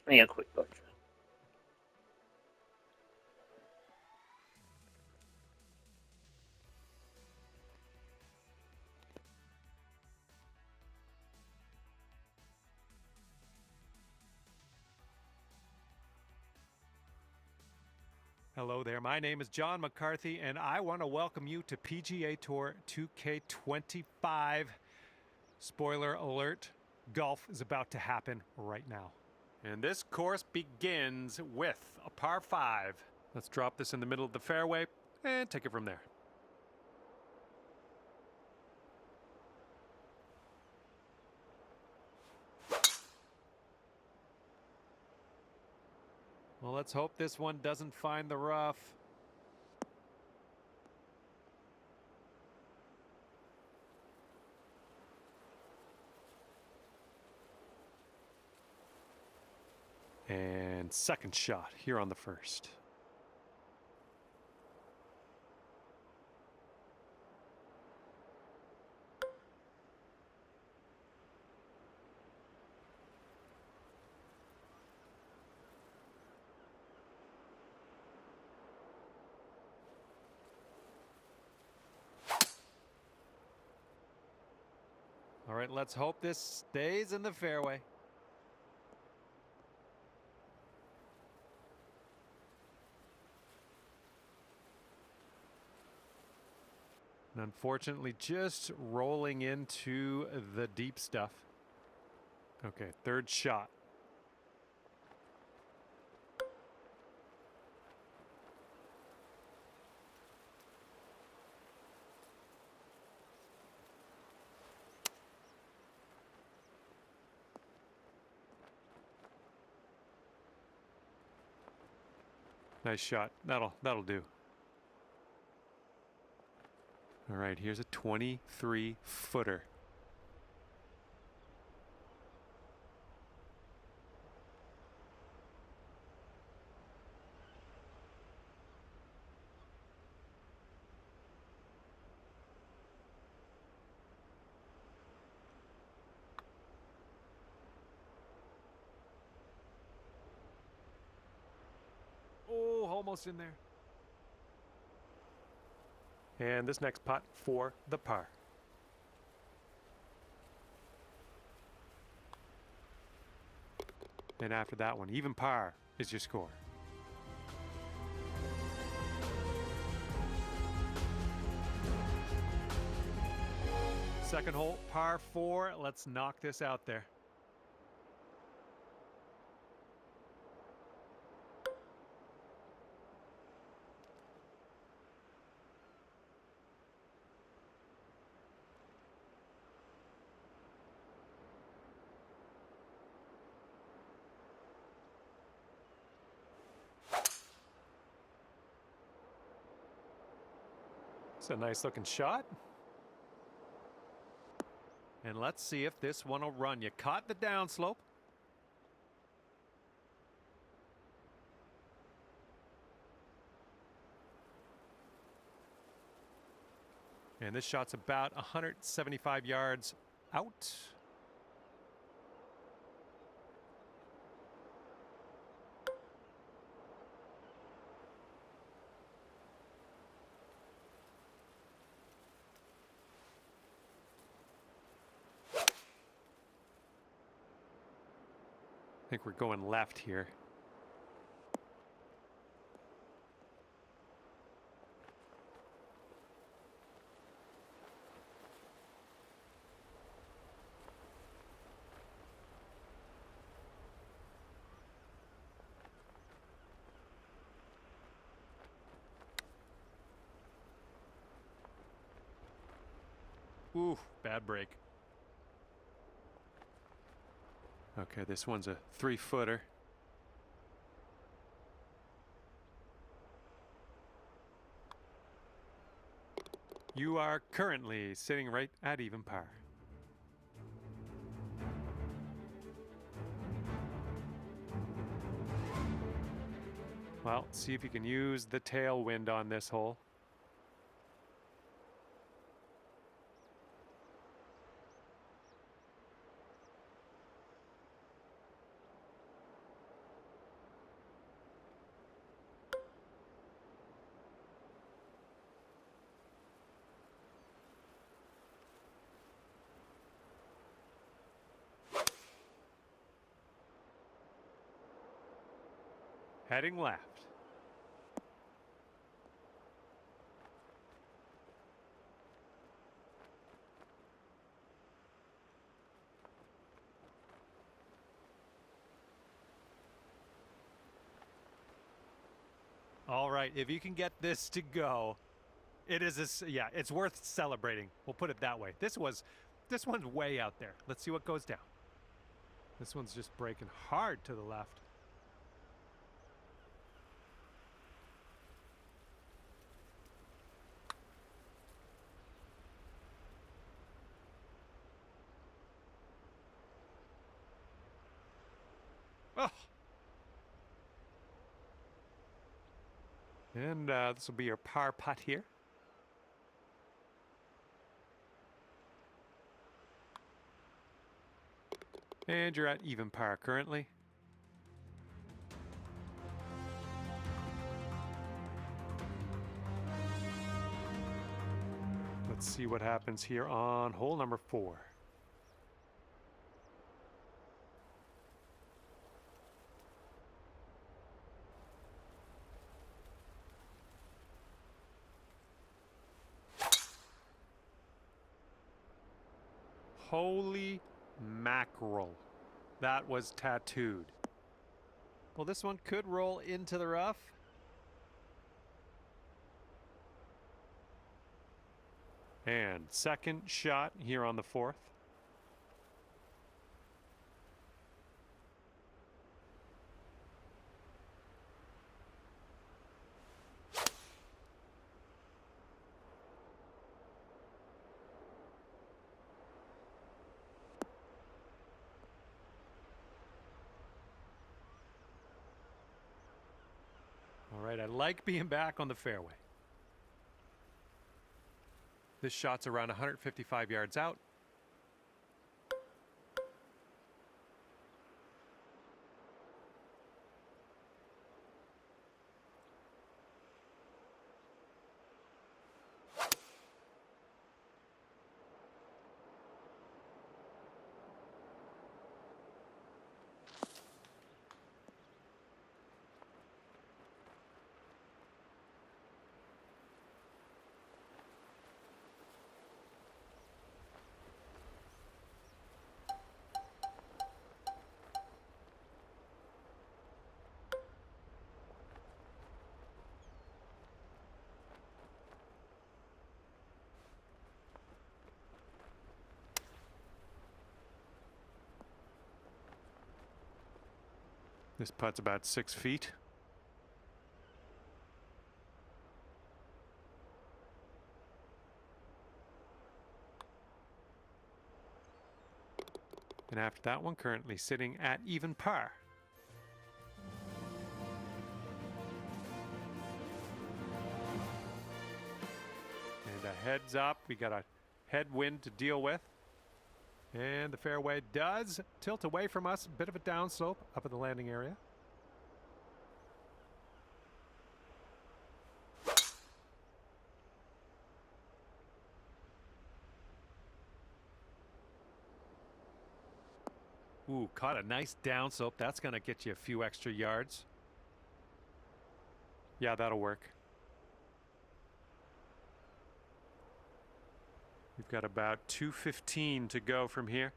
Let me get a quick look. Hello there, my name is John McCarthy, and I want to welcome you to PGA Tour 2K25. Spoiler alert, golf is about to happen right now. And this course begins with a par 5. Let's drop this in the middle of the fairway and take it from there. Well, let's hope this one doesn't find the rough. And second shot here on the first. All right, let's hope this stays in the fairway. And unfortunately, just rolling into the deep stuff. Okay, third shot. Nice shot. That'll do. All right, here's a 23-footer. Oh, almost in there. And this next putt for the par. And after that one, even par is your score. Second hole, par 4. Let's knock this out there. It's a nice looking shot. And let's see if this one will run. You caught the downslope. And this shot's about 175 yards out. I think we're going left here. Ooh, bad break. Okay, this one's a 3-footer. You are currently sitting right at even par. Well, see if you can use the tailwind on this hole. Heading left. All right, if you can get this to go, it is yeah, it's worth celebrating. We'll put it that way. This one's way out there. Let's see what goes down. This one's just breaking hard to the left. Oh. And this will be your par putt here. And you're at even par currently. Let's see what happens here on hole number 4. Holy mackerel. That was tattooed. Well, this one could roll into the rough. And second shot here on the 4th. All right, I like being back on the fairway. This shot's around 155 yards out. This putt's about 6 feet. And after that one, currently sitting at even par. And a heads up, we got a headwind to deal with. And the fairway does tilt away from us, a bit of a downslope up at the landing area. Ooh, caught a nice downslope. That's going to get you a few extra yards. Yeah, that'll work. We've got about 215 to go from here.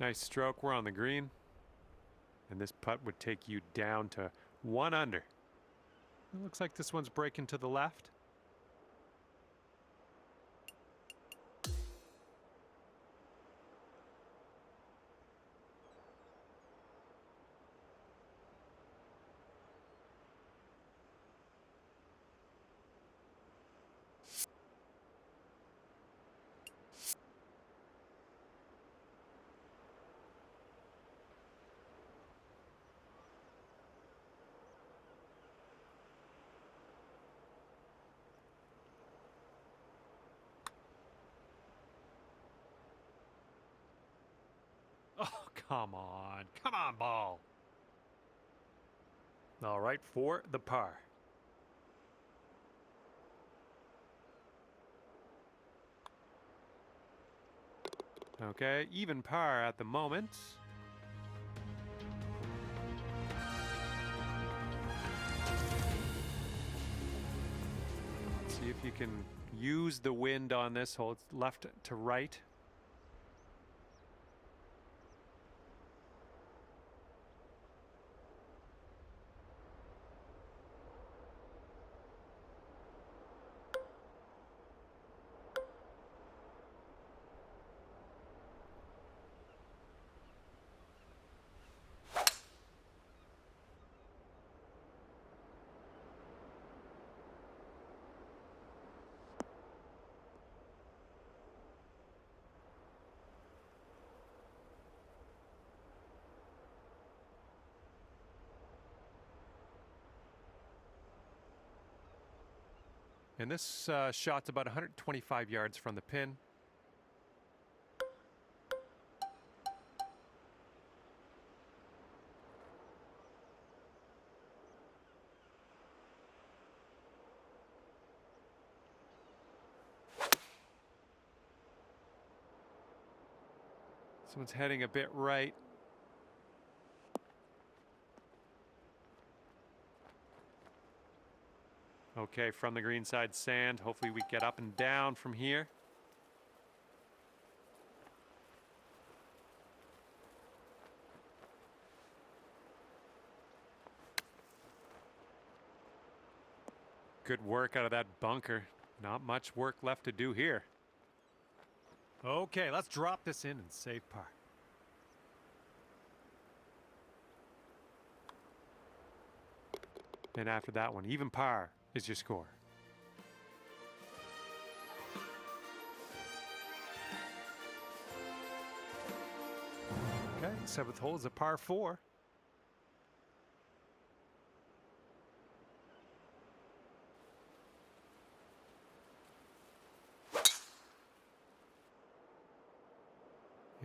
Nice stroke. We're on the green. And this putt would take you down to 1 under. It looks like this one's breaking to the left. Come on, ball. All right, for the par. Okay, even par at the moment. Let's see if you can use the wind on this hole. It's left to right. And this shot's about 125 yards from the pin. Someone's heading a bit right. Okay, from the green side sand. Hopefully we get up and down from here. Good work out of that bunker. Not much work left to do here. Okay, let's drop this in and save par. And after that one, even par is your score. Okay, seventh hole is a par 4.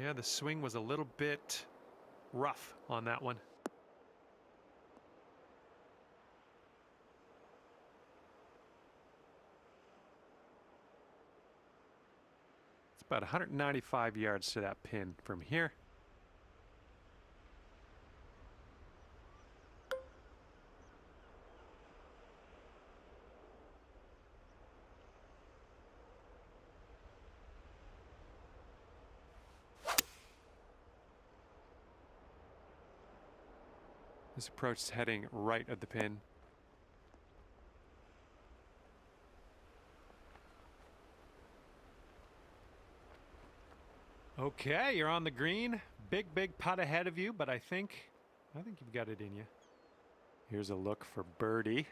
Yeah, the swing was a little bit rough on that one. It's about 195 yards to that pin from here. This approach is heading right of the pin. Okay, you're on the green. Big putt ahead of you, but I think you've got it in you. Here's a look for birdie.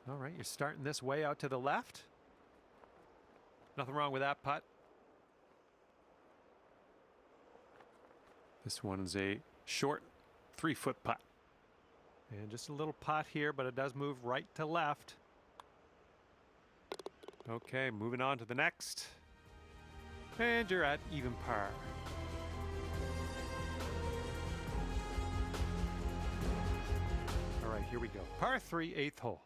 All right, you're starting this way out to the left. Nothing wrong with that putt. This one's a short 3-foot putt. And just a little putt here, but it does move right to left. Okay, moving on to the next. And you're at even par. All right, here we go. Par 3, 8th hole.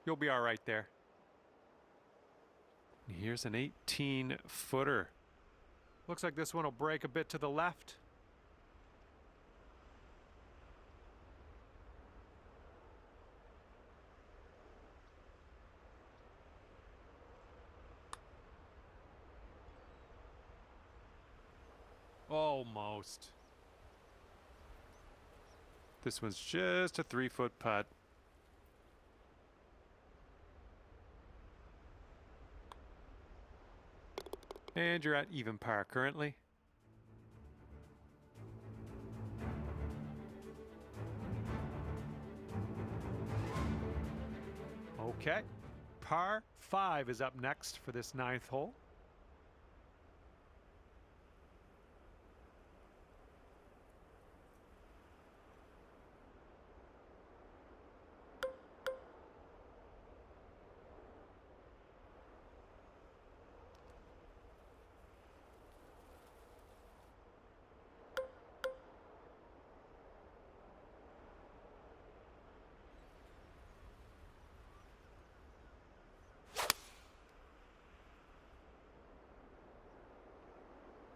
You'll be all right there. Here's an 18-footer. Looks like this one will break a bit to the left. Almost. This one's just a 3-foot putt. And you're at even par currently. Okay. Par 5 is up next for this 9th hole.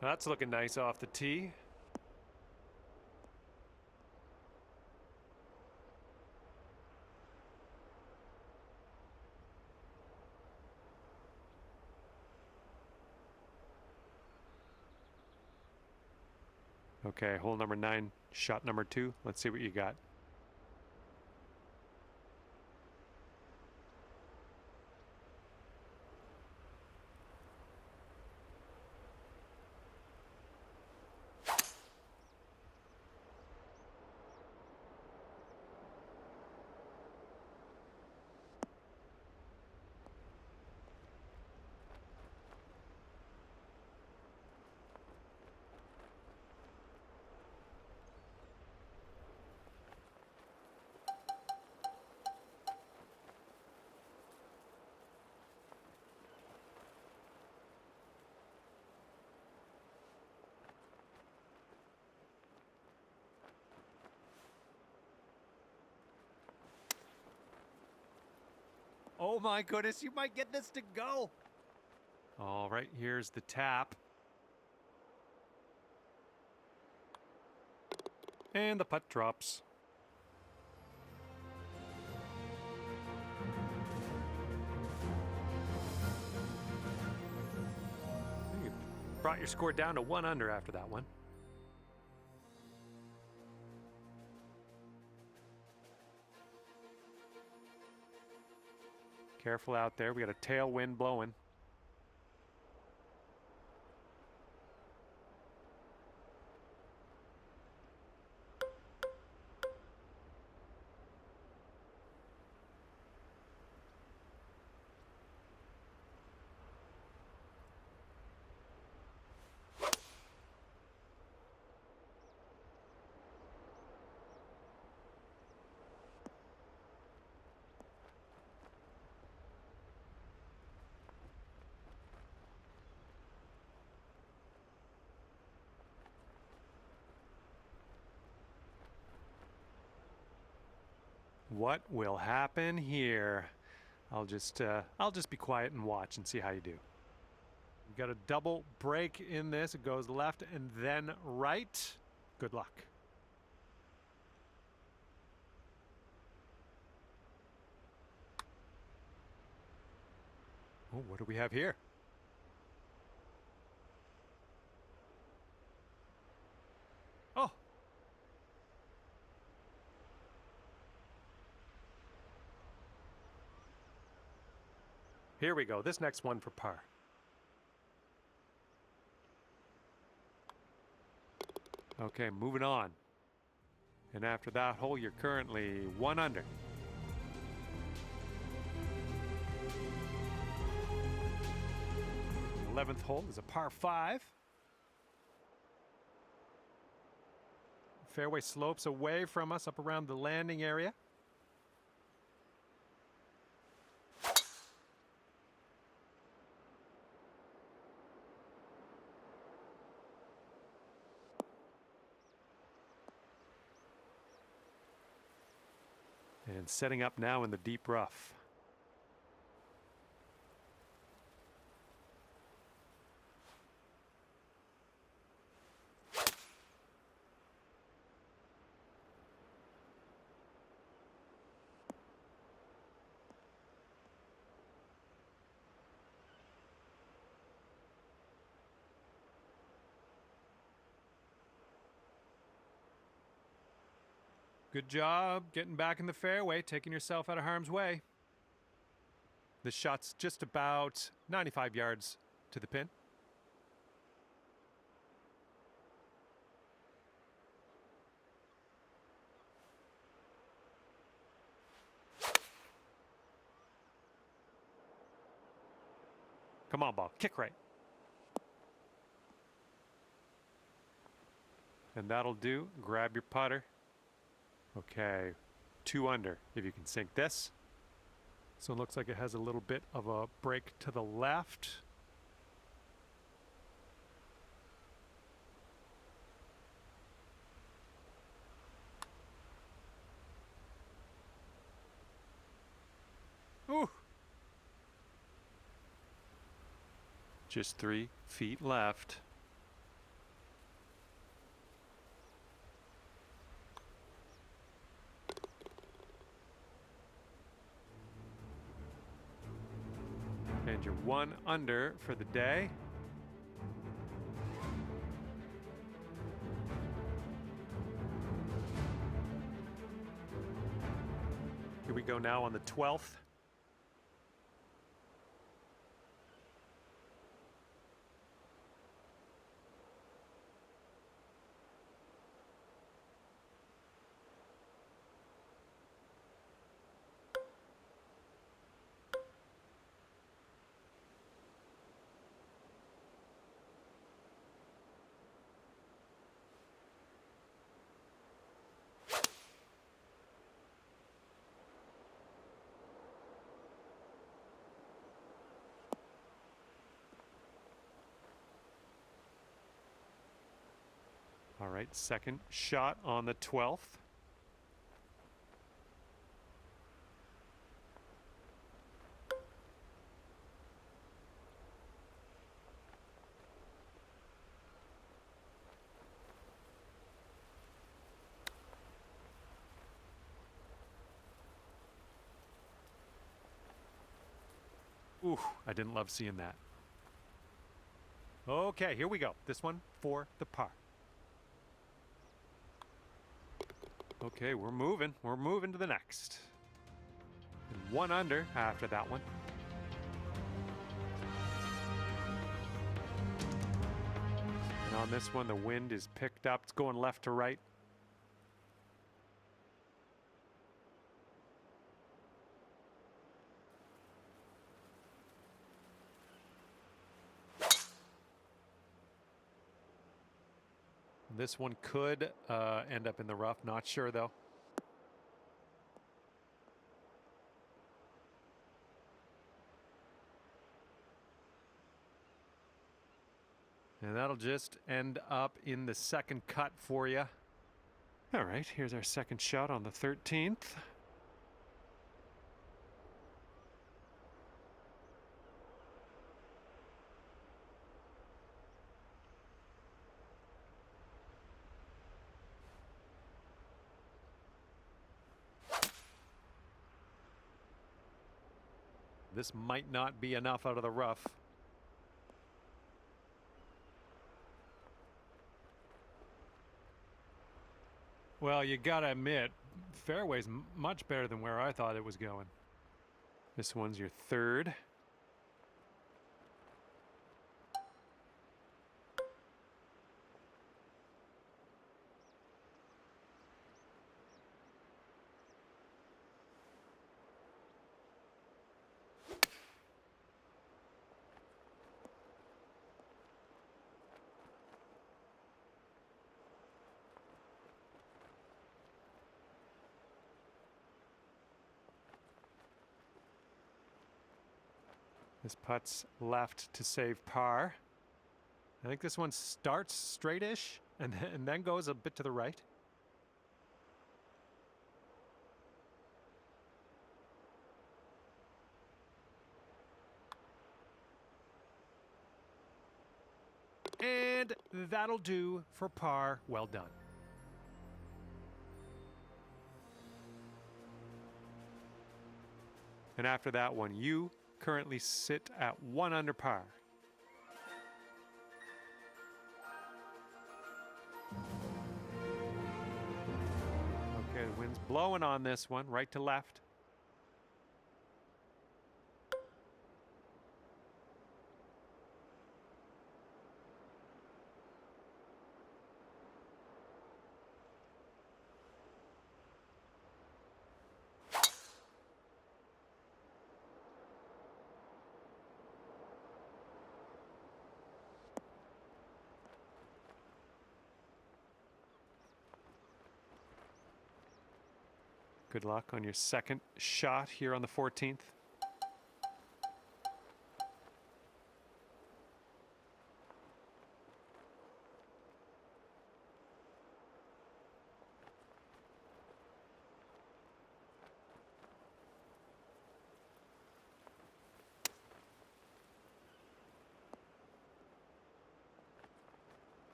That's looking nice off the tee. Okay, hole number 9, shot number 2. Let's see what you got. Oh my goodness, you might get this to go. All right, here's the tap. And the putt drops. You brought your score down to 1 under after that one. Careful out there. We got a tailwind blowing. What will happen here? I'll just be quiet and watch and see how you do. We've got a double break in this. It goes left and then right. Good luck. Oh, what do we have here? Oh. Here we go. This next one for par. Okay, moving on. And after that hole, you're currently 1 under. The 11th hole is a par 5. Fairway slopes away from us up around the landing area. And setting up now in the deep rough. Good job getting back in the fairway, taking yourself out of harm's way. This shot's just about 95 yards to the pin. Come on, ball. Kick right. And that'll do. Grab your putter. Okay, 2 under if you can sink this. So it looks like it has a little bit of a break to the left. Ooh. Just 3 feet left. And you're 1 under for the day. Here we go now on the 12th. All right, second shot on the 12th. Ooh, I didn't love seeing that. Okay, here we go. This one for the par. Okay, we're moving. We're moving to the next. And 1 under after that one. And on this one, the wind is picked up. It's going left to right. This one could end up in the rough. Not sure, though. And that'll just end up in the second cut for you. All right, here's our second shot on the 13th. This might not be enough out of the rough. Well, you gotta admit, fairway's much better than where I thought it was going. This one's your third. This putt's left to save par. I think this one starts straight-ish and then goes a bit to the right. And that'll do for par. Well done. And after that one, you currently sit at 1 under par. Okay, the wind blowing on this one, right to left. Good luck on your second shot here on the 14th.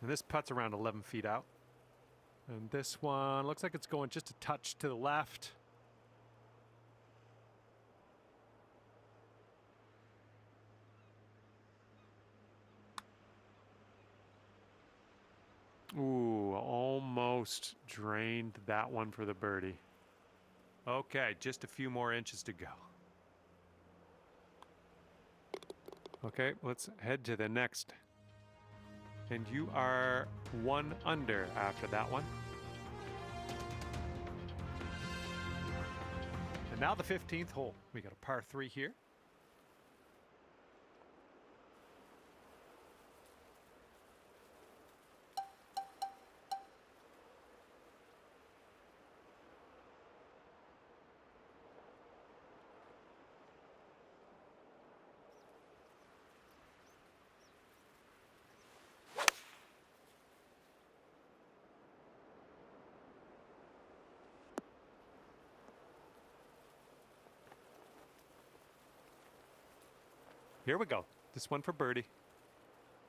And this putt's around 11 feet out. And this one looks like it's going just a touch to the left. Ooh, almost drained that one for the birdie. Okay, just a few more inches to go. Okay, let's head to the next. And you are 1 under after that one. And now the 15th hole. We got a par 3 here. Here we go. This one for birdie.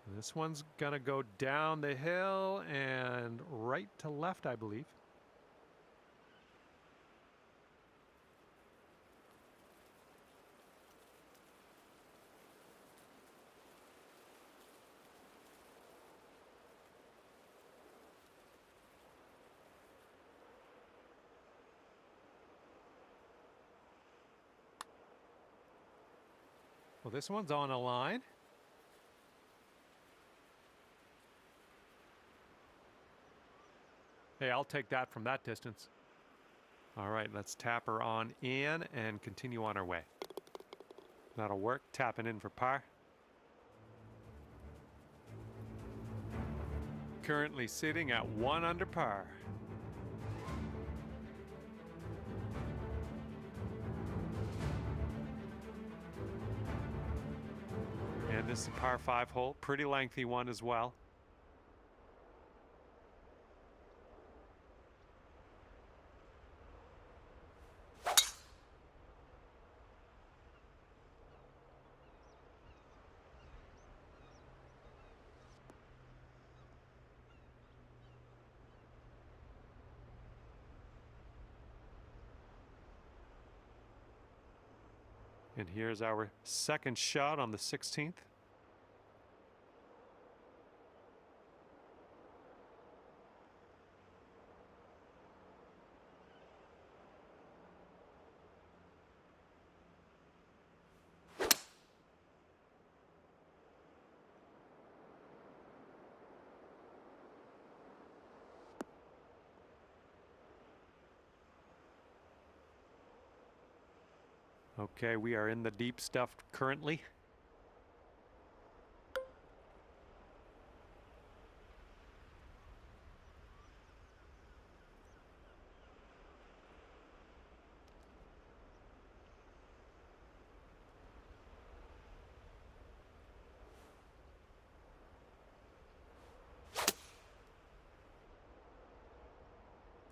And this one's gonna go down the hill and right to left, I believe. Well, this one's on a line. Hey, I'll take that from that distance. All right, let's tap her on in and continue on our way. That'll work. Tapping in for par. Currently sitting at 1 under par. And this is a par 5 hole. Pretty lengthy one as well. And here's our second shot on the 16th. Okay, we are in the deep stuff currently.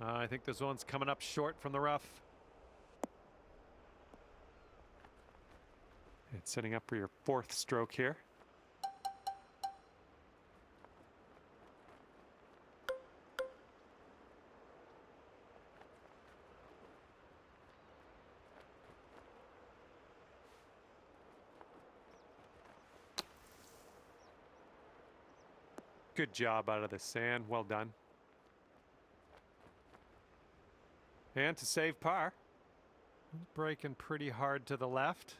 I think this one's coming up short from the rough. It's setting up for your 4th stroke here. Good job out of the sand. Well done. And to save par. Breaking pretty hard to the left.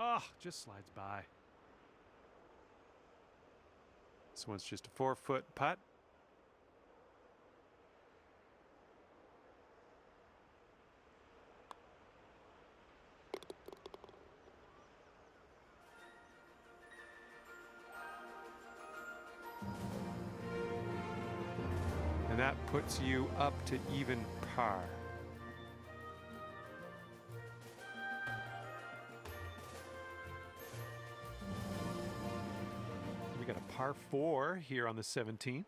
Oh, just slides by. This one's just a 4-foot putt. And that puts you up to even par. We got a par 4 here on the 17th.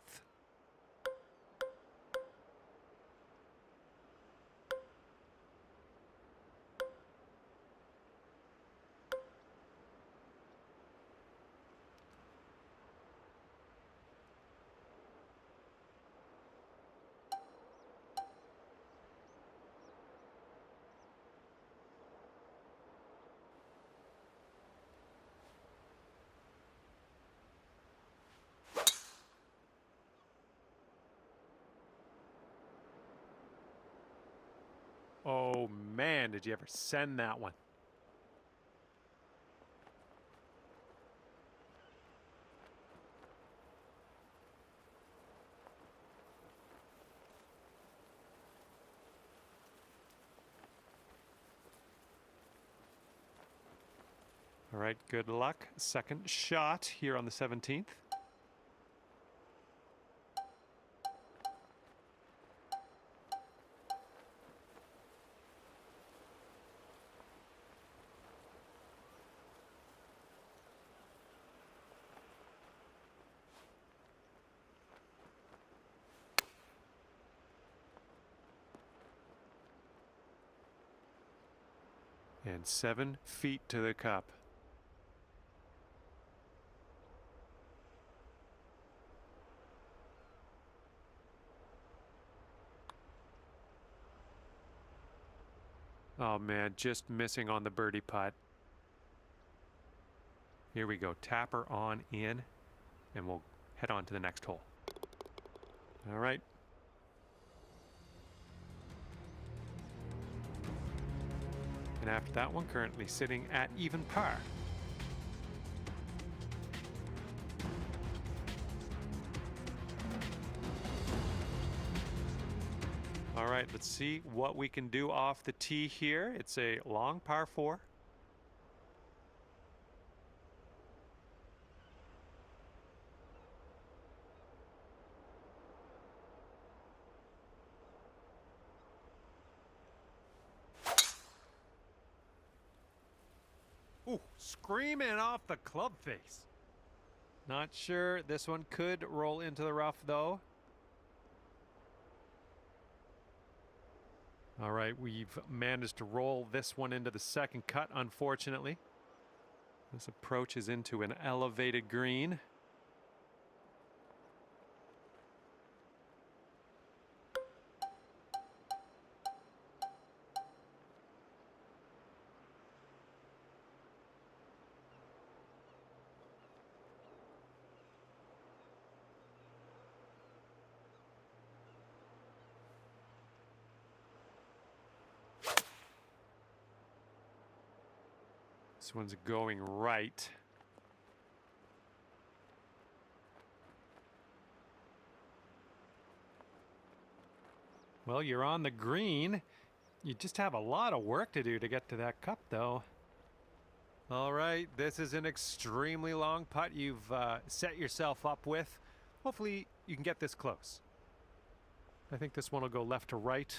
Oh man, did you ever send that one? All right, good luck. Second shot here on the 17th. And 7 feet to the cup. Oh man, just missing on the birdie putt. Here we go, tapper on in, and we'll head on to the next hole. All right. And after that one, currently sitting at even par. All right, let's see what we can do off the tee here. It's a long par 4. Ooh, screaming off the club face. Not sure. This one could roll into the rough, though. All right, we've managed to roll this one into the second cut, unfortunately. This approach is into an elevated green. This one's going right. Well, you're on the green. You just have a lot of work to do to get to that cup, though. All right, this is an extremely long putt you've set yourself up with. Hopefully you can get this close. I think this one will go left to right.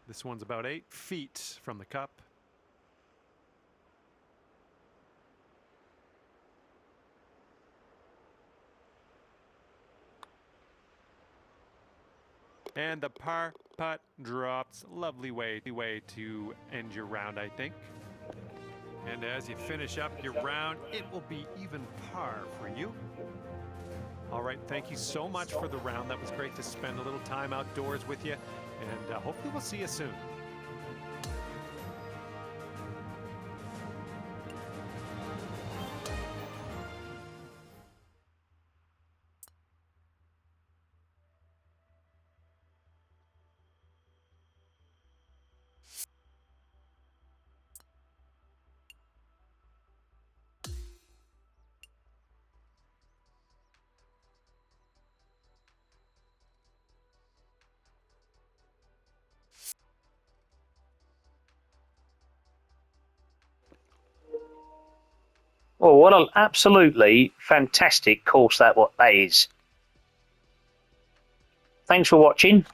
This one's about 8 feet from the cup. And the par putt drops. Lovely way to end your round, I think. And as you finish up your round, it will be even par for you. All right, thank you so much for the round. That was great to spend a little time outdoors with you. And hopefully we'll see you soon. Well, what an absolutely fantastic course that is. Thanks for watching.